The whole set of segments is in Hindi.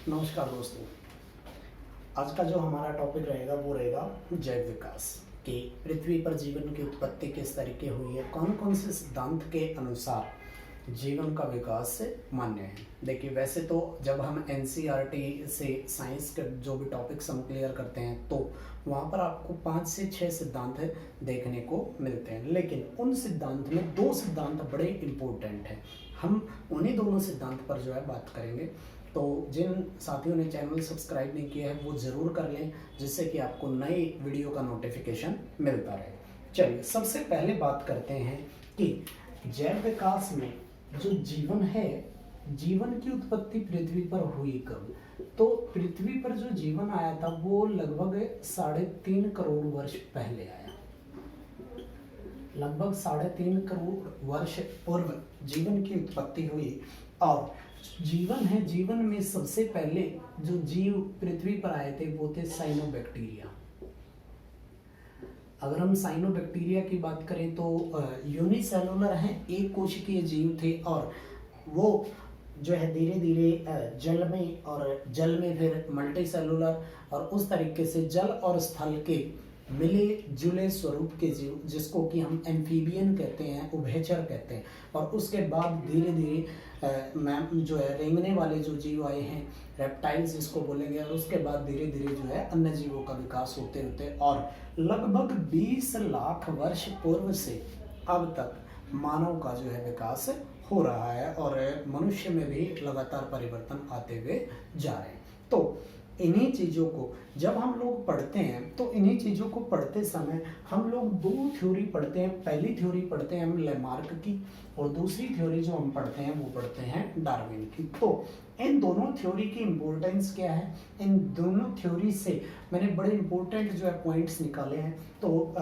नमस्कार दोस्तों। आज का जो हमारा टॉपिक रहेगा वो रहेगा जैव विकास कि पृथ्वी पर जीवन की उत्पत्ति किस तरीके हुई है, कौन कौन से सिद्धांत के अनुसार जीवन का विकास मान्य है। देखिए, वैसे तो जब हम एनसीईआरटी से साइंस के जो भी टॉपिक्स हम क्लियर करते हैं तो वहाँ पर आपको 5 से 6 सिद्धांत देखने को मिलते हैं, लेकिन उन सिद्धांत में 2 सिद्धांत बड़े इम्पोर्टेंट हैं। हम उन्हीं दोनों सिद्धांत पर जो है बात करेंगे। तो जिन साथियों ने चैनल सब्सक्राइब नहीं किया है वो ज़रूर कर लें, जिससे कि आपको नई वीडियो का नोटिफिकेशन मिलता रहे। चलिए, सबसे पहले बात करते हैं कि जैव विकास में जो जीवन है, जीवन की उत्पत्ति पृथ्वी पर हुई कब। तो पृथ्वी पर जो जीवन आया था वो लगभग 3.5 करोड़ वर्ष पहले आया। लगभग 3.5 करोड़ वर्ष पूर्व जीवन की उत्पत्ति हुई। और जीवन है, जीवन में सबसे पहले जो जीव पृथ्वी पर आए थे वो थे साइनोबैक्टीरिया। अगर हम साइनोबैक्टीरिया की बात करें तो यूनिसेलुलर हैं, एक कोशिकीय जीव थे, और वो जो है धीरे धीरे जल में और जल में फिर मल्टीसेलुलर, और उस तरीके से जल और स्थल के मिले जुले स्वरूप के जीव, जिसको कि हम एम्फीबियन कहते हैं, उभयचर कहते हैं। और उसके बाद धीरे धीरे जो है रेंगने वाले जो जीव आए हैं, रेप्टाइल्स जिसको बोलेंगे, और उसके बाद धीरे धीरे जो है अन्य जीवों का विकास होते होते और लगभग 20 लाख वर्ष पूर्व से अब तक मानव का जो है विकास हो रहा है, और मनुष्य में भी लगातार परिवर्तन आते हुए जा रहे हैं। तो इन्हीं चीज़ों को जब हम लोग पढ़ते हैं तो इन्हीं चीज़ों को पढ़ते समय हम लोग 2 थ्योरी पढ़ते हैं। पहली थ्योरी पढ़ते हैं हम लेमार्क की, और दूसरी थ्योरी जो हम पढ़ते हैं वो पढ़ते हैं डार्विन की। तो इन दोनों थ्योरी की इम्पोर्टेंस क्या है, इन दोनों थ्योरी से मैंने बड़े इंपॉर्टेंट जो है पॉइंट्स निकाले हैं। तो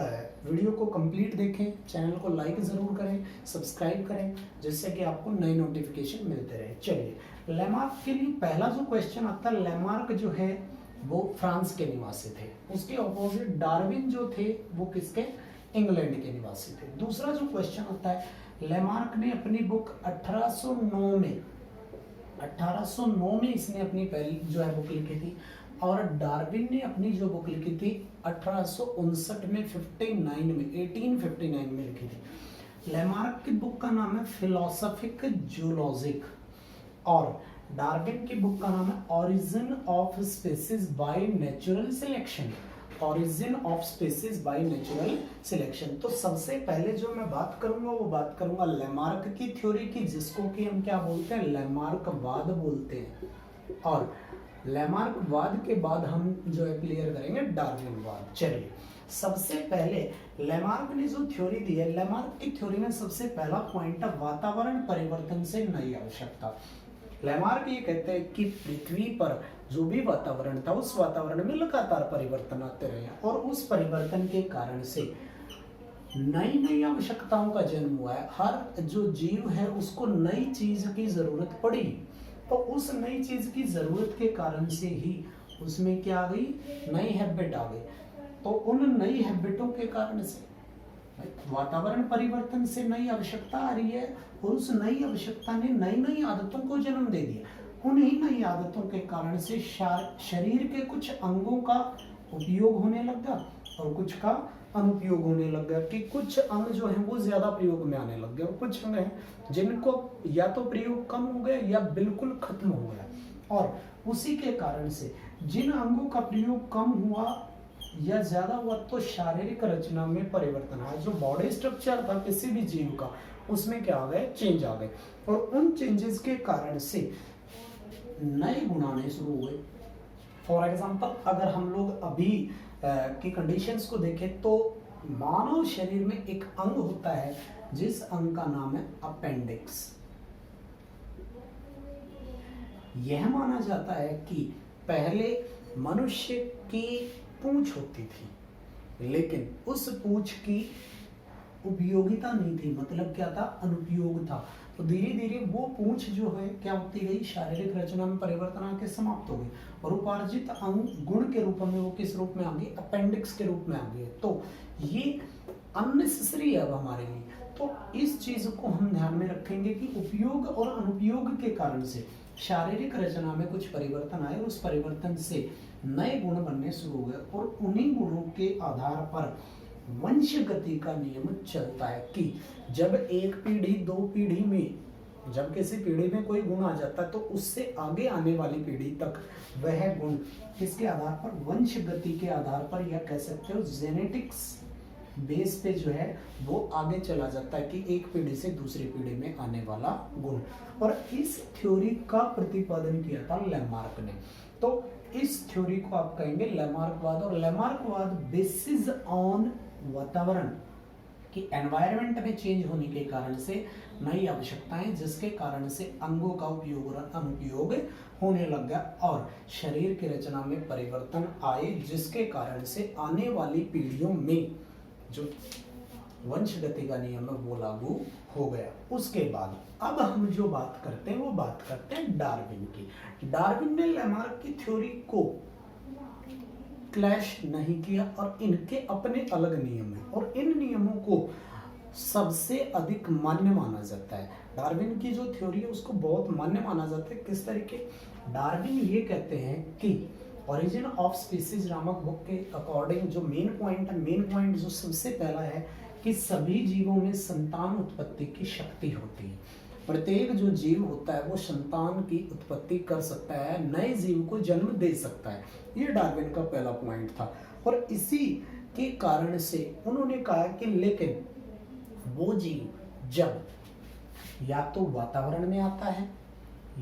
वीडियो को कंप्लीट देखें, चैनल को लाइक ज़रूर करें, सब्सक्राइब करें, जिससे कि आपको नए नोटिफिकेशन मिलते रहे। चलिए, लेमार्क के लिए पहला जो क्वेश्चन आता है, लेमार्क जो है वो फ्रांस के निवासी थे। उसके ऑपोजिट डार्विन जो थे वो किसके, इंग्लैंड के निवासी थे। दूसरा जो क्वेश्चन आता है, लेमार्क ने अपनी बुक 1809 में इसने अपनी पहली जो है बुक लिखी थी, और डार्विन ने अपनी जो बुक लिखी थी 1859 में 1859 में लिखी थी। लेमार्क की बुक का नाम है फिलोसॉफिक जूलॉजिक, और डार्विन की बुक का नाम है origin of species by natural selection. Origin of species by natural selection. तो सबसे पहले जो मैं बात करूंगा वो बात करूंगा लेमार्क की थ्योरी की, जिसको कि हम क्या बोलते हैं, लेमार्कवाद बोलते हैं। और लेमार्कवाद के बाद हम जो है क्लियर करेंगे डार्विनवाद। चलिए, सबसे पहले लेमार्क ने जो थ्योरी दी है, लेमार्क की थ्योरी में सबसे पहला पॉइंट है वातावरण परिवर्तन से नई आवश्यकता। लेमार्क ये कहते हैं कि पृथ्वी पर जो भी वातावरण था उस वातावरण में लगातार परिवर्तन आते रहे, और उस परिवर्तन के कारण से नई नई आवश्यकताओं का जन्म हुआ है। हर जो जीव है उसको नई चीज की जरूरत पड़ी, तो उस नई चीज की जरूरत के कारण से ही उसमें क्या आ गई, नई हैबिट आ गई। तो उन नई हैबिटों के कारण से वातावरण परिवर्तन से नई आवश्यकता आ रही है, और उस नई आवश्यकता ने नई नई आदतों को जन्म दे दिया। उन्हीं नई आदतों के कारण से शरीर के कुछ अंगों का उपयोग होने लगा और कुछ का अनुपयोग होने लग गया, कि कुछ अंग जो है वो ज्यादा प्रयोग में आने लग गए, और कुछ अंग हैं जिनको या तो प्रयोग कम हो गया या बिल्कुल खत्म हो गया। और उसी के कारण से जिन अंगों का प्रयोग कम हुआ या ज्यादा हुआ तो शारीरिक रचना में परिवर्तन आया। जो बॉडी स्ट्रक्चर था किसी भी जीव का उसमें क्या आ गए, चेंज आ गए, और उन चेंजेस के कारण से नए गुण आने शुरू हुए। फॉर एग्जाम्पल, अगर हम लोग अभी की कंडीशंस को देखें तो मानव शरीर में एक अंग होता है जिस अंग का नाम है अपेंडिक्स। यह माना जाता है कि पहले मनुष्य की पूंछ होती थी, लेकिन उस पूंछ की उपयोगिता नहीं थी, मतलब क्या था, अनुपयोग था। तो धीरे धीरे वो पूंछ जो है क्या होती गई, शारीरिक रचना में परिवर्तन आके समाप्त हो गई, और उपार्जित अंग गुण के रूप में वो किस रूप में आ गई, अपेंडिक्स के रूप में आ गई। तो ये अननेसेसरी है अब हमारे लिए। तो इस चीज को हम ध्यान में रखेंगे कि उपयोग और अनुपयोग के कारण से शारीरिक रचना में कुछ परिवर्तन आए, उस परिवर्तन से नए गुण बनने शुरू हुए और उन्हीं गुणों के आधार पर वंश गति का नियम चलता है कि जब एक पीढ़ी दो पीढ़ी में, जब किसी पीढ़ी में कोई गुण आ जाता है तो उससे आगे आने वाली पीढ़ी तक वह गुण किसके आधार पर, वंश गति के आधार पर, या कह सकते हो जेनेटिक्स बेस पे जो है वो आगे चला जाता है कि एक पीढ़ी से दूसरी पीढ़ी में आने वाला गुण। और इस थ्योरी का प्रतिपादन किया था लैमार्क ने। तो इस थ्योरी को आप कहेंगे लैमार्कवाद। और लैमार्कवाद बेसिस ऑन वातावरण कि एनवायरनमेंट में चेंज होने के कारण से नई आवश्यकताएं, जिसके कारण से अंगों का उपयोग और अनुपयोग होने लग गया और शरीर की रचना में परिवर्तन आए, जिसके कारण से आने वाली पीढ़ियों में जो वंश गति का नियम है वो लागू हो गया। उसके बाद अब हम जो बात करते हैं वो बात करते हैं डार्विन की। डार्विन ने लैमार्क की थ्योरी को क्लैश नहीं किया और इनके अपने अलग नियम हैं और इन नियमों को सबसे अधिक मान्य माना जाता है। डार्विन की जो थ्योरी है उसको बहुत मान्य माना जाता है। किस तरीके, डार्विन ये कहते हैं कि ओरिजिन ऑफ स्पीसीज नामक बुक के अकॉर्डिंग जो मेन पॉइंट है, मेन पॉइंट जो सबसे पहला है कि सभी जीवों में संतान उत्पत्ति की शक्ति होती है। प्रत्येक जो जीव होता है वो संतान की उत्पत्ति कर सकता है, नए जीव को जन्म दे सकता है। ये डार्विन का पहला पॉइंट था और इसी के कारण से उन्होंने कहा कि लेकिन वो जीव जब या तो वातावरण में आता है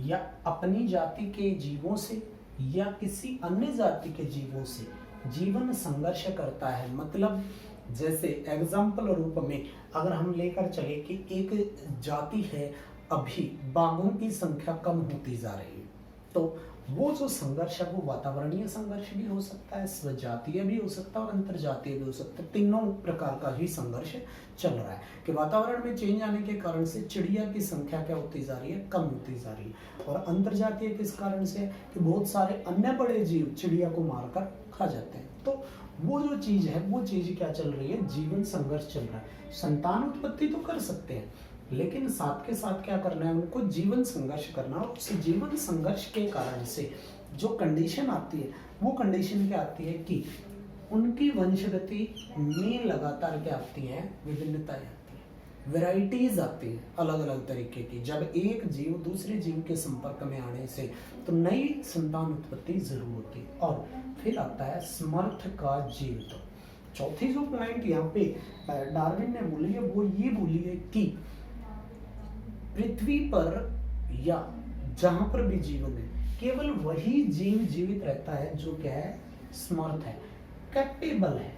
या अपनी जाति के जीवों से या किसी अन्य जाति के जीवों से जीवन संघर्ष करता है, मतलब जैसे एग्जाम्पल रूप में अगर हम लेकर चले कि एक जाति है, अभी बाघों की संख्या कम होती जा रही है, तो वो जो संघर्ष है वो वातावरणीय संघर्ष भी हो सकता है, स्वजातीय भी हो सकता है और अंतरजातीय भी हो सकता है। तीनों प्रकार का ही संघर्ष चल रहा है कि वातावरण में चेंज आने के कारण से चिड़िया की संख्या क्या होती जा रही है, कम होती जा रही है। और अंतरजातीय किस कारण से कि बहुत सारे अन्य बड़े जीव चिड़िया को मारकर खा जाते हैं। तो वो जो चीज है वो चीज क्या चल रही है, जीवन संघर्ष चल रहा है। संतान उत्पत्ति तो कर सकते हैं लेकिन साथ के साथ क्या करना है, उनको जीवन संघर्ष करना। और उस जीवन संघर्ष के कारण से जो कंडीशन आती है वो कंडीशन क्या आती है कि उनकी वंशगति में लगातार क्या आती है, विभिन्नताएं आती है, वैरायटीज आती है अलग अलग तरीके की। जब एक जीव दूसरे जीव के संपर्क में आने से तो नई संतान उत्पत्ति जरूर होती है। और फिर आता है समर्थ का जीवित। चौथी जो पॉइंट यहाँ पे डार्विन ने बोली है वो ये बोली है कि पृथ्वी पर या जहां पर भी जीवन है केवल वही जीव जीवित रहता है जो क्या है, समर्थ है, कैपेबल है,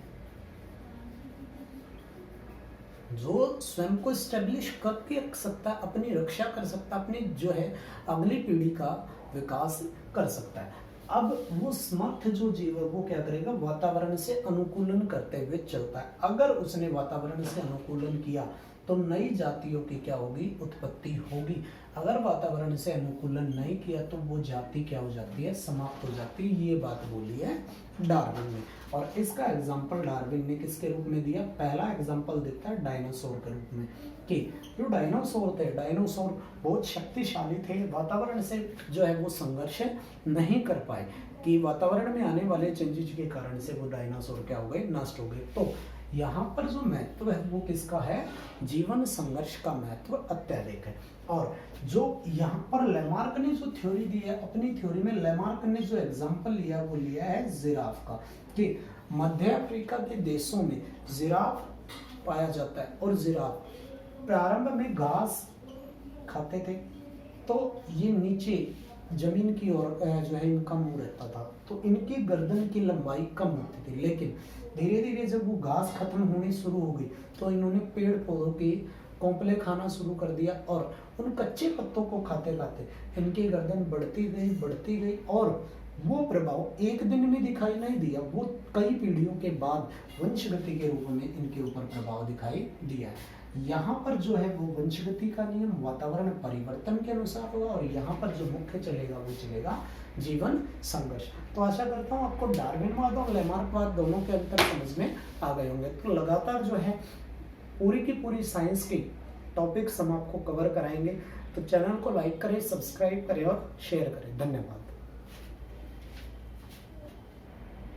जो स्वयं को स्टेब्लिश करके रख सकता है, अपनी रक्षा कर सकता है, अपनी जो है अगली पीढ़ी का विकास कर सकता है। अब वो समर्थ जो जीव है वो क्या करेगा, वातावरण से अनुकूलन करते हुए चलता है। अगर उसने वातावरण से अनुकूलन किया तो नई जातियों की क्या होगी, उत्पत्ति होगी। अगर वातावरण से अनुकूलन नहीं किया तो वो जाति क्या हो जाती है, समाप्त हो जाती है। ये बात बोली है डार्विन ने और इसका एग्जाम्पल डार्विन ने किसके रूप में दिया, पहला एग्जाम्पल देता है डायनासोर के रूप में कि जो डायनासोर थे, डायनासोर बहुत शक्तिशाली थे, वातावरण से जो है वो संघर्ष नहीं कर पाए कि वातावरण में आने वाले चेंजेस के कारण से वो डायनासोर क्या हो गए, नष्ट हो गए। तो यहाँ पर जो महत्व है वो किसका है, जीवन संघर्ष का महत्व अत्यधिक है। और जो यहाँ पर लैमार्क ने जो थ्योरी दी है, अपनी थ्योरी में लैमार्क ने जो एग्जाम्पल लिया वो लिया है जिराफ का कि मध्य अफ्रीका के देशों में जिराफ पाया जाता है और जिराफ प्रारंभ में घास खाते थे तो ये नीचे जमीन की ओर जो है इनका मुंह रहता था, तो इनकी गर्दन की लंबाई कम होती थी। लेकिन धीरे धीरे जब वो घास खत्म होनी शुरू हो गई तो इन्होंने पेड़ पौधों के कोंपले खाना शुरू कर दिया और उन कच्चे पत्तों को खाते खाते इनकी गर्दन बढ़ती गई और वो प्रभाव एक दिन में दिखाई नहीं दिया, वो कई पीढ़ियों के बाद वंशगति के रूप में इनके ऊपर प्रभाव दिखाई दिया। यहाँ पर जो है वो वंशगति का नियम वातावरण परिवर्तन के अनुसार होगा और यहाँ पर जो मुख्य चलेगा वो चलेगा जीवन संघर्ष। तो आशा करता हूँ आपको डार्विनवाद और लैमार्कवाद दोनों के अंतर समझ में आ गए होंगे। तो लगातार जो है पूरी की पूरी साइंस के टॉपिक्स हम आपको कवर कराएंगे। तो चैनल को लाइक करें, सब्सक्राइब करें और शेयर करें। धन्यवाद।